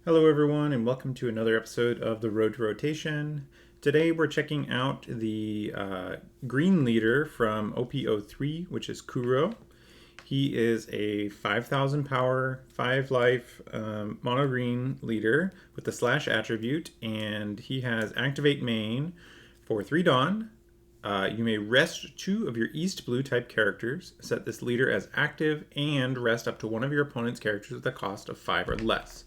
Hello everyone and welcome to another episode of the Road to Rotation. Today we're checking out the green leader from OP03, which is Kuro. He is a 5,000 power, 5 life mono green leader with the slash attribute, and he has activate main for 3 Dawn. You may rest 2 of your East Blue type characters, set this leader as active, and rest up to 1 of your opponent's characters at the cost of 5 or less.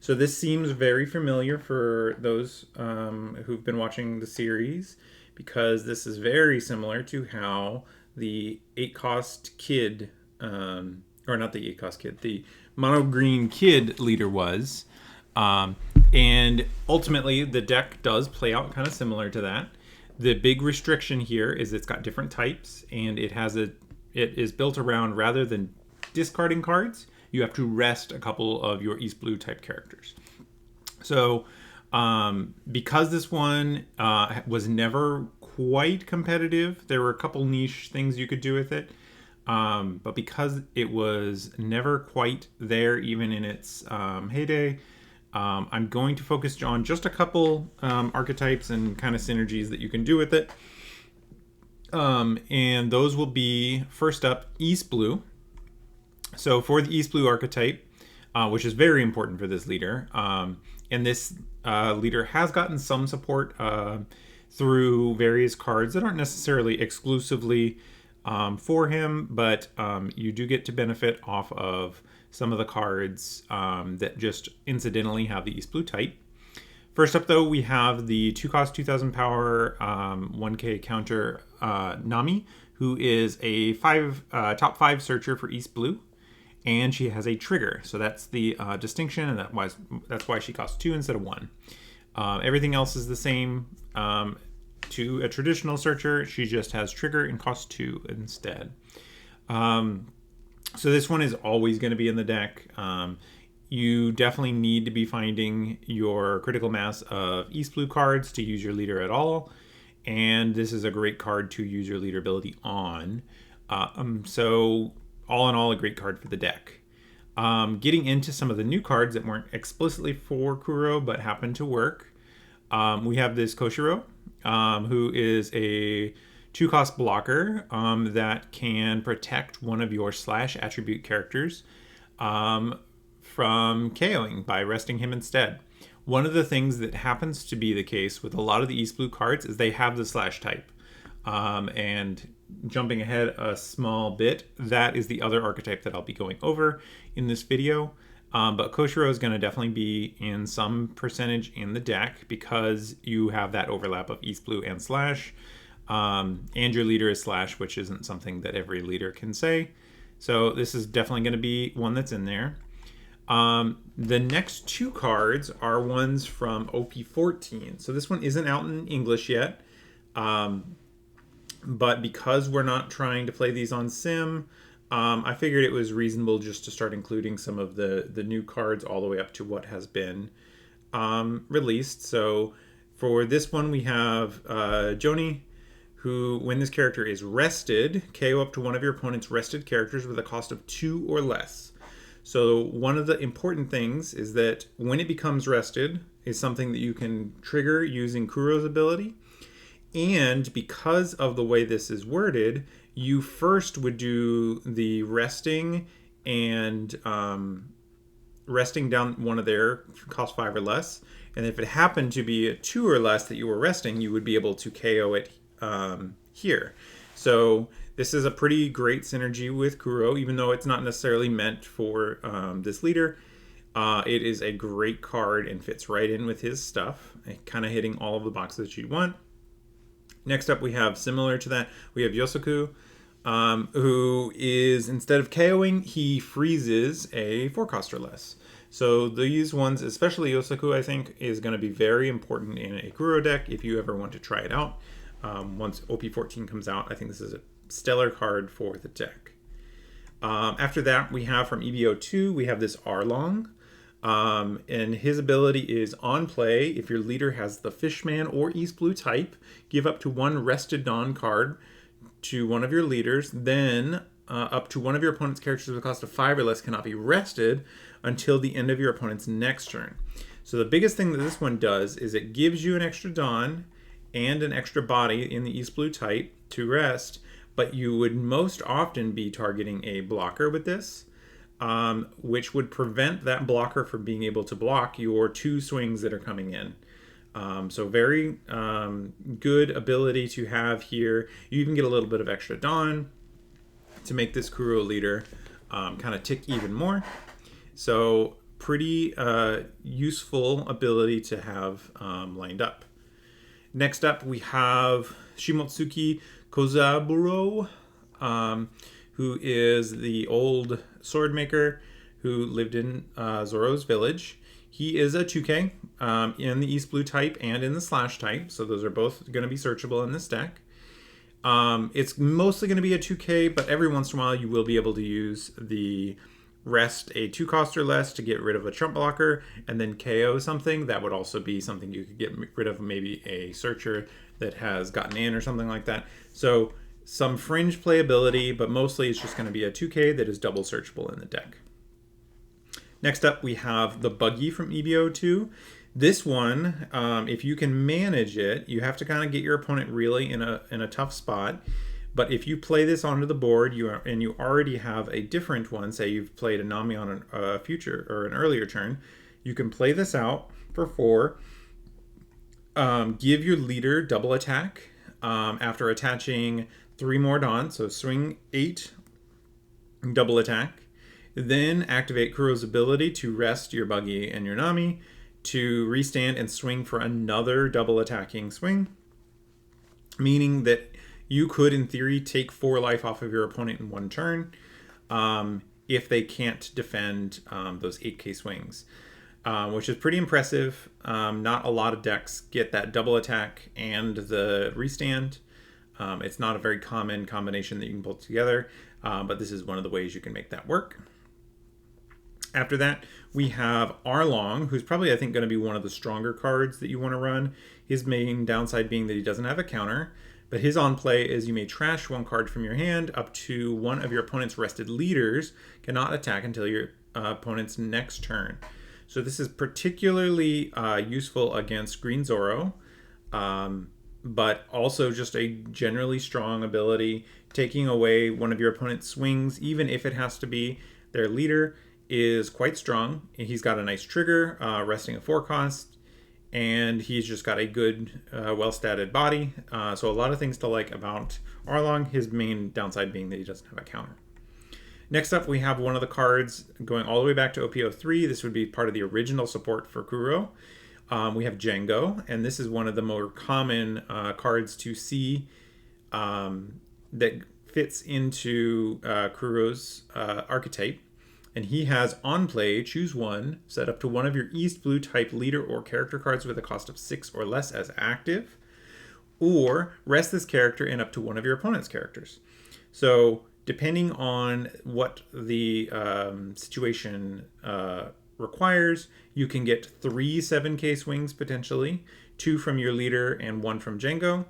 So this seems very familiar for those who've been watching the series, because this is very similar to how the 8-cost kid, or not the 8-cost kid, the mono green kid leader was. And ultimately the deck does play out kind of similar to that. The big restriction here is it's got different types, and it is built around, rather than discarding cards, you have to rest a couple of your East Blue type characters. So because this one was never quite competitive, there were a couple niche things you could do with it. But because it was never quite there, even in its heyday, I'm going to focus on just a couple archetypes and kind of synergies that you can do with it. And those will be, first up, East Blue. So for the East Blue archetype, which is very important for this leader, and this leader has gotten some support through various cards that aren't necessarily exclusively for him, but you do get to benefit off of some of the cards that just incidentally have the East Blue type. First up, though, we have the 2-cost 2,000 power 1k counter Nami, who is a top 5 searcher for East Blue. And she has a trigger, so that's the distinction, and that's why she costs 2 instead of 1. Everything else is the same to a traditional searcher. She just has trigger and costs 2 instead. So this one is always going to be in the deck. You definitely need to be finding your critical mass of East Blue cards to use your leader at all, and this is a great card to use your leader ability on. So all in all, a great card for the deck. Getting into some of the new cards that weren't explicitly for Kuro but happen to work. We have this Koshiro, who is a 2-cost blocker that can protect one of your slash attribute characters from KOing by resting him instead. One of the things that happens to be the case with a lot of the East Blue cards is they have the slash type. And jumping ahead a small bit, that is the other archetype that I'll be going over in this video. But Koshiro is going to definitely be in some percentage in the deck because you have that overlap of East Blue and slash. And your leader is slash, which isn't something that every leader can say. So this is definitely going to be one that's in there. The next 2 cards are ones from OP13. So this one isn't out in English yet. But because we're not trying to play these on Sim, I figured it was reasonable just to start including some of the new cards all the way up to what has been released. So for this one, we have Joni, who, when this character is rested, KO up to one of your opponent's rested characters with a cost of 2 or less. So one of the important things is that when it becomes rested is something that you can trigger using Kuro's ability. And because of the way this is worded, you first would do the resting and resting down one of their cost 5 or less. And if it happened to be a 2 or less that you were resting, you would be able to KO it here. So this is a pretty great synergy with Kuro, even though it's not necessarily meant for this leader. It is a great card and fits right in with his stuff, kind of hitting all of the boxes you'd want. Next up, we have, similar to that, we have Yosoku, who is, instead of KOing, he freezes a 4-cost or less. So these ones, especially Yosoku, I think, is going to be very important in a Kuro deck if you ever want to try it out. Once OP14 comes out, I think this is a stellar card for the deck. After that, we have from EBO2, we have this Arlong. And his ability is on play. If your leader has the Fishman or East Blue type, give up to one Rested Dawn card to one of your leaders. Then up to one of your opponent's characters with a cost of 5 or less cannot be rested until the end of your opponent's next turn. So the biggest thing that this one does is it gives you an extra Dawn and an extra body in the East Blue type to rest, but you would most often be targeting a blocker with this, which would prevent that blocker from being able to block your 2 swings that are coming in. So very good ability to have here. You even get a little bit of extra Dawn to make this Kuro leader kind of tick even more. So pretty useful ability to have lined up. Next up, we have Shimotsuki Kozaburo, who is the old sword maker who lived in Zoro's village. He is a 2K in the East Blue type and in the Slash type, so those are both going to be searchable in this deck. It's mostly going to be a 2K, but every once in a while you will be able to use the rest a 2 cost or less to get rid of a trump blocker and then KO something. That would also be something you could get rid of, maybe a searcher that has gotten in or something like that. So some fringe playability, but mostly it's just going to be a 2K that is double searchable in the deck. Next up, we have the Buggy from EBO2. This one, if you can manage it, you have to kind of get your opponent really in a tough spot. But if you play this onto the board, you already have a different one, say you've played a Nami on a future or an earlier turn, you can play this out for 4. Give your leader double attack after attaching 3 more Dawn, so swing 8, double attack. Then activate Kuro's ability to rest your Buggy and your Nami to restand and swing for another double attacking swing, meaning that you could, in theory, take 4 life off of your opponent in 1 turn if they can't defend those 8K swings, which is pretty impressive. Not a lot of decks get that double attack and the restand. It's not a very common combination that you can pull together, but this is one of the ways you can make that work. After that, we have Arlong, who's probably, I think, going to be one of the stronger cards that you want to run. His main downside being that he doesn't have a counter. But his on play is you may trash 1 card from your hand up to one of your opponent's rested leaders cannot attack until your opponent's next turn. So this is particularly useful against Green Zoro, but also just a generally strong ability. Taking away one of your opponent's swings, even if it has to be their leader, is quite strong. He's got a nice trigger, resting a 4 cost. And he's just got a good, well-statted body. So a lot of things to like about Arlong, his main downside being that he doesn't have a counter. Next up, we have one of the cards going all the way back to OP03. This would be part of the original support for Kuro. We have Django, and this is one of the more common cards to see that fits into Kuro's archetype. And he has on play, choose 1, set up to one of your East Blue type leader or character cards with a cost of 6 or less as active, or rest this character in up to one of your opponent's characters. So depending on what the situation requires, you can get 3 7K swings potentially, 2 from your leader and 1 from Django,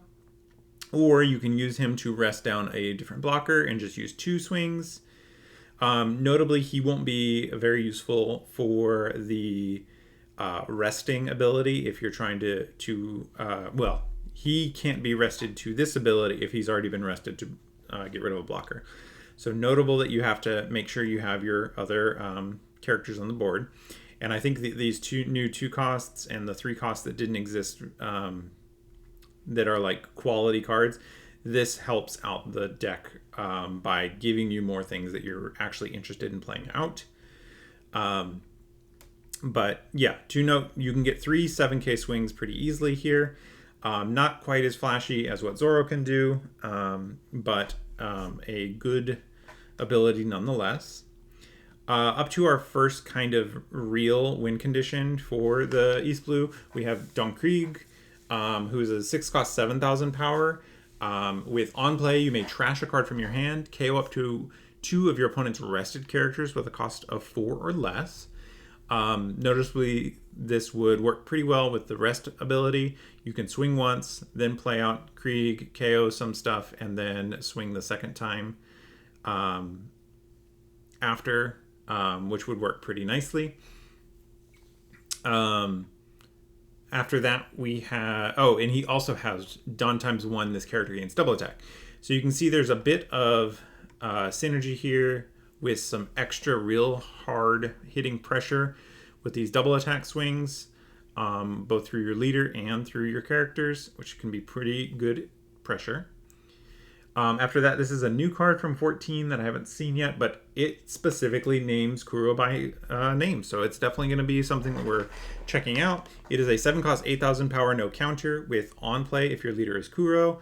or you can use him to rest down a different blocker and just use 2 swings. Notably, he won't be very useful for the resting ability if you're trying to well, he can't be rested to this ability if he's already been rested to get rid of a blocker. So notable that you have to make sure you have your other characters on the board. And I think these new 2 costs and the 3 costs that didn't exist that are like quality cards, this helps out the deck by giving you more things that you're actually interested in playing out. But yeah, to note, you can get 3 7K swings pretty easily here. Not quite as flashy as what Zoro can do, but a good ability nonetheless. Up to our first kind of real win condition for the East Blue, we have Don Krieg, who is a 6 cost 7,000 power. With on play, you may trash a card from your hand, KO up to 2 of your opponent's rested characters with a cost of 4 or less. Noticeably, this would work pretty well with the rest ability. You can swing once, then play out Krieg, KO some stuff, and then swing the second time after, which would work pretty nicely. After that, we have... Oh, and he also has Dawn ×1. This character gains double attack. So you can see there's a bit of synergy here with some extra real hard hitting pressure with these double attack swings, both through your leader and through your characters, which can be pretty good pressure. After that, this is a new card from 14 that I haven't seen yet, but it specifically names Kuro by name, so it's definitely going to be something that we're checking out. It is a 7-cost, 8,000 power, no counter, with on play if your leader is Kuro.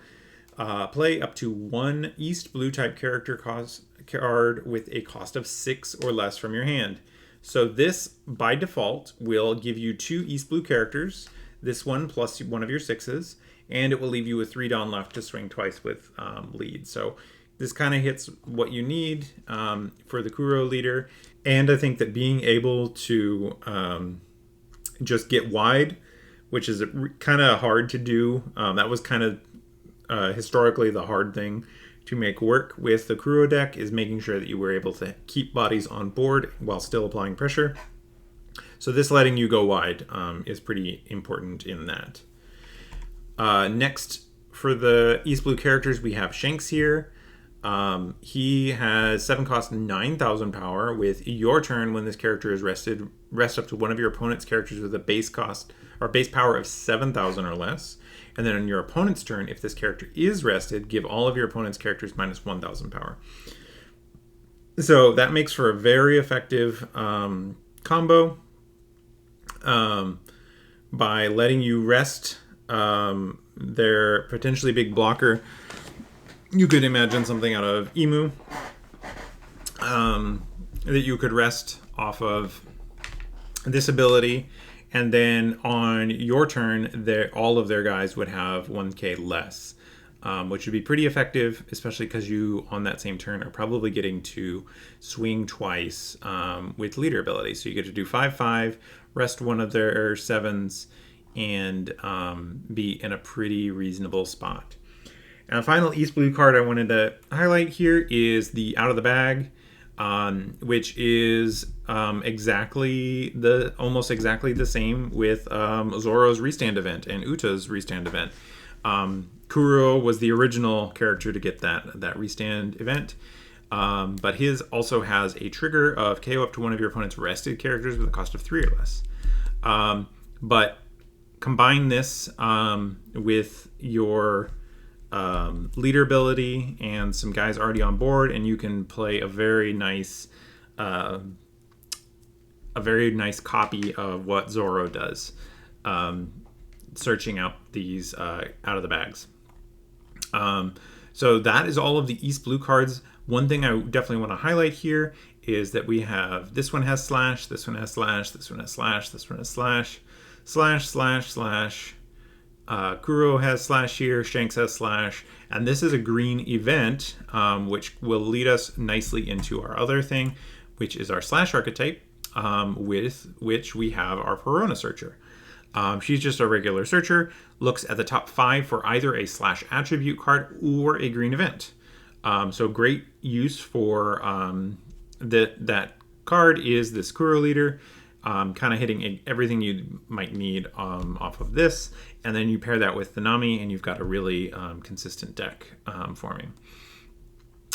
Play up to 1 East Blue type character card with a cost of 6 or less from your hand. So this, by default, will give you 2 East Blue characters, this one plus one of your 6s, and it will leave you with 3 Dawn left to swing twice with lead. So this kind of hits what you need for the Kuro leader. And I think that being able to just get wide, which is kind of hard to do, that was kind of historically the hard thing to make work with the Kuro deck, is making sure that you were able to keep bodies on board while still applying pressure. So this letting you go wide is pretty important in that. Next, for the East Blue characters, we have Shanks here. He has 7 cost, 9,000 power. With your turn, when this character is rested, rest up to one of your opponent's characters with a base cost or base power of 7,000 or less. And then on your opponent's turn, if this character is rested, give all of your opponent's characters minus 1,000 power. So that makes for a very effective combo by letting you rest their potentially big blocker. You could imagine something out of Emu that you could rest off of this ability, and then on your turn, all of their guys would have 1k less, which would be pretty effective, especially because you, on that same turn, are probably getting to swing twice with leader ability. So you get to do 5/5, rest one of their 7s, and be in a pretty reasonable spot. And a final East Blue card I wanted to highlight here is the Out of the Bag, which is almost exactly the same with Zoro's Restand event and Uta's Restand event. Kuro was the original character to get that Restand event, but his also has a trigger of KO up to one of your opponent's rested characters with a cost of 3 or less. But combine this with your leader ability and some guys already on board, and you can play a very nice copy of what Zoro does, searching out these out of the bags. So that is all of the East Blue cards. One thing I definitely want to highlight here is that we have, this one has slash, this one has slash, this one has slash, this one has slash, slash, slash, slash. Kuro has slash here, Shanks has slash, and this is a green event, which will lead us nicely into our other thing, which is our slash archetype, with which we have our Perona Searcher. She's just a regular searcher, looks at the top 5 for either a slash attribute card or a green event. So great use for that card is this Kuro leader, kind of hitting everything you might need off of this, and then you pair that with the Nami, and you've got a really consistent deck forming.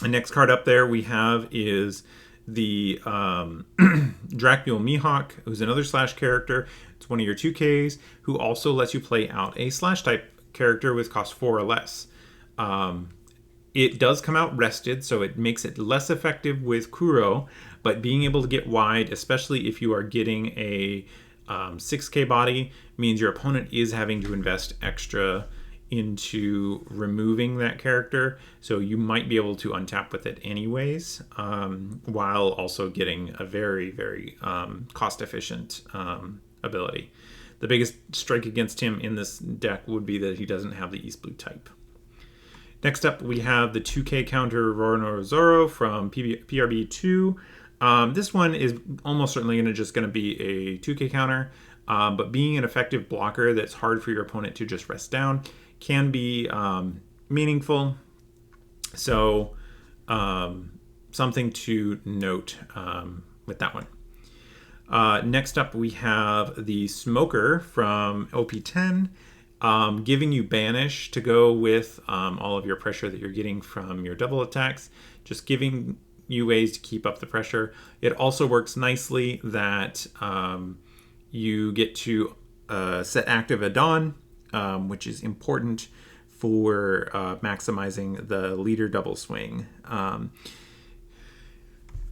The next card up there we have is the Dracmule Mihawk, who's another slash character. It's one of your 2Ks, who also lets you play out a slash type character with cost 4 or less. It does come out rested, so it makes it less effective with Kuro, but being able to get wide, especially if you are getting a 6k body, means your opponent is having to invest extra into removing that character, so you might be able to untap with it anyways, while also getting a very, very cost-efficient ability. The biggest strike against him in this deck would be that he doesn't have the East Blue type. Next up, we have the 2k counter Roronoa Zoro from PRB2. This one is almost certainly just going to be a 2k counter, but being an effective blocker that's hard for your opponent to just rest down can be meaningful. So something to note with that one. Next up, we have the Smoker from OP10, giving you Banish to go with all of your pressure that you're getting from your double attacks, just giving you ways to keep up the pressure. It also works nicely that you get to set active at dawn, which is important for maximizing the leader double swing.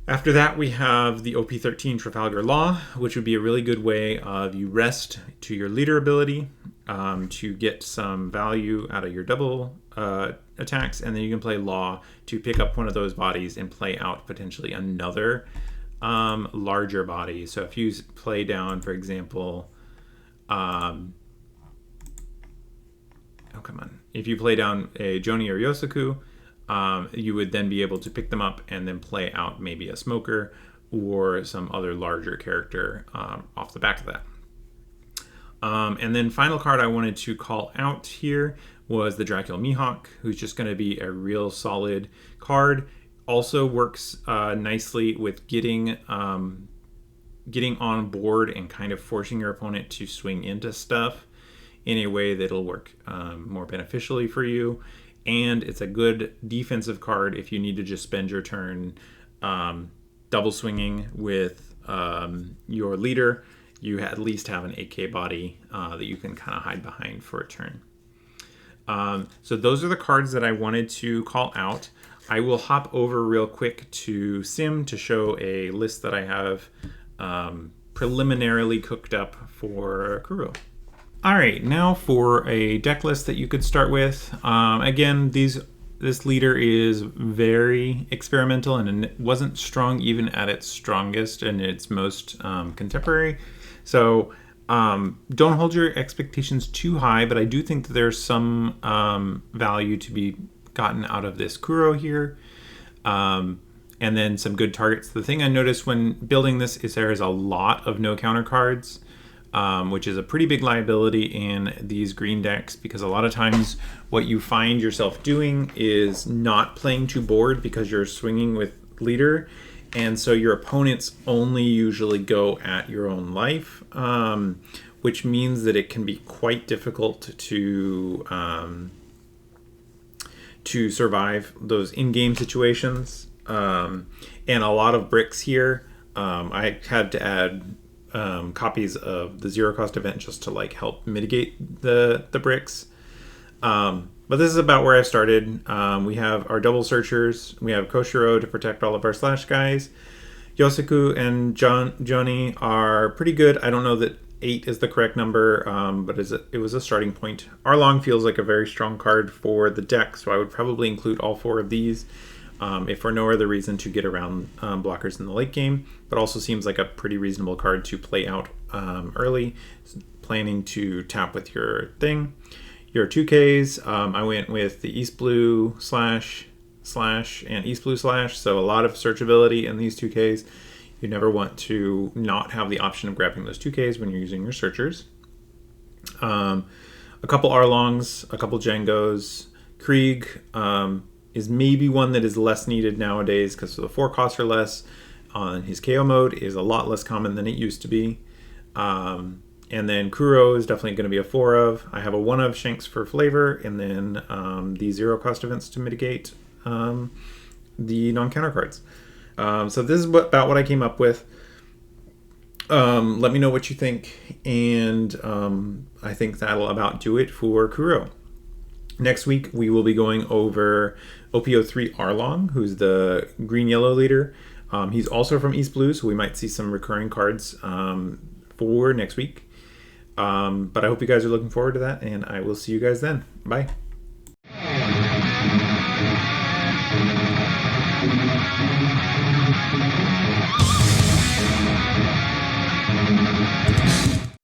After that, we have the OP13 Trafalgar Law, which would be a really good way of you rest to your leader ability to get some value out of your double attacks, and then you can play Law to pick up one of those bodies and play out potentially another larger body. So if you play down, for example, if you play down a Joni or Yosaku, you would then be able to pick them up and then play out maybe a Smoker or some other larger character off the back of that. And then final card I wanted to call out here was the Dracula Mihawk, who's just going to be a real solid card. Also works nicely with getting on board and kind of forcing your opponent to swing into stuff in a way that'll work more beneficially for you. And it's a good defensive card if you need to just spend your turn double swinging with your leader. You at least have an 8k body that you can kind of hide behind for a turn. So those are the cards that I wanted to call out. I will hop over real quick to Sim to show a list that I have preliminarily cooked up for Kuro. All right, now for a deck list that you could start with. Again, this leader is very experimental and it wasn't strong even at its strongest and its most contemporary. So don't hold your expectations too high, but I do think that there's some value to be gotten out of this Kuro here. And then some good targets. The thing I noticed when building this is there is a lot of no counter cards. Which is a pretty big liability in these green decks, because a lot of times what you find yourself doing is not playing to board because you're swinging with leader, and so your opponents only usually go at your own life, which means that it can be quite difficult to survive those in-game situations. And a lot of bricks here. I had to add copies of the zero cost event just to like help mitigate the bricks. But this is about where I started. We have our double searchers. We have Koshiro to protect all of our slash guys. Yosaku and Joni are pretty good. I don't know that 8 is the correct number, but it was a starting point. Arlong feels like a very strong card for the deck, so I would probably include all 4 of these. If for no other reason to get around blockers in the late game, but also seems like a pretty reasonable card to play out early, planning to tap with your thing. Your 2Ks, I went with the East Blue slash and East Blue slash, so a lot of searchability in these 2Ks. You never want to not have the option of grabbing those 2Ks when you're using your searchers. A couple Arlongs, a couple Djangos. Krieg is maybe one that is less needed nowadays because the 4 costs are less. On his KO mode is a lot less common than it used to be. And then Kuro is definitely going to be a 4 of. I have a 1 of Shanks for flavor, and then the 0 cost events to mitigate the non-counter cards. So this is about what I came up with. Let me know what you think, and I think that'll about do it for Kuro. Next week, we will be going over OP03 Arlong, who's the green-yellow leader. He's also from East Blue, so we might see some recurring cards for next week. But I hope you guys are looking forward to that, and I will see you guys then. Bye.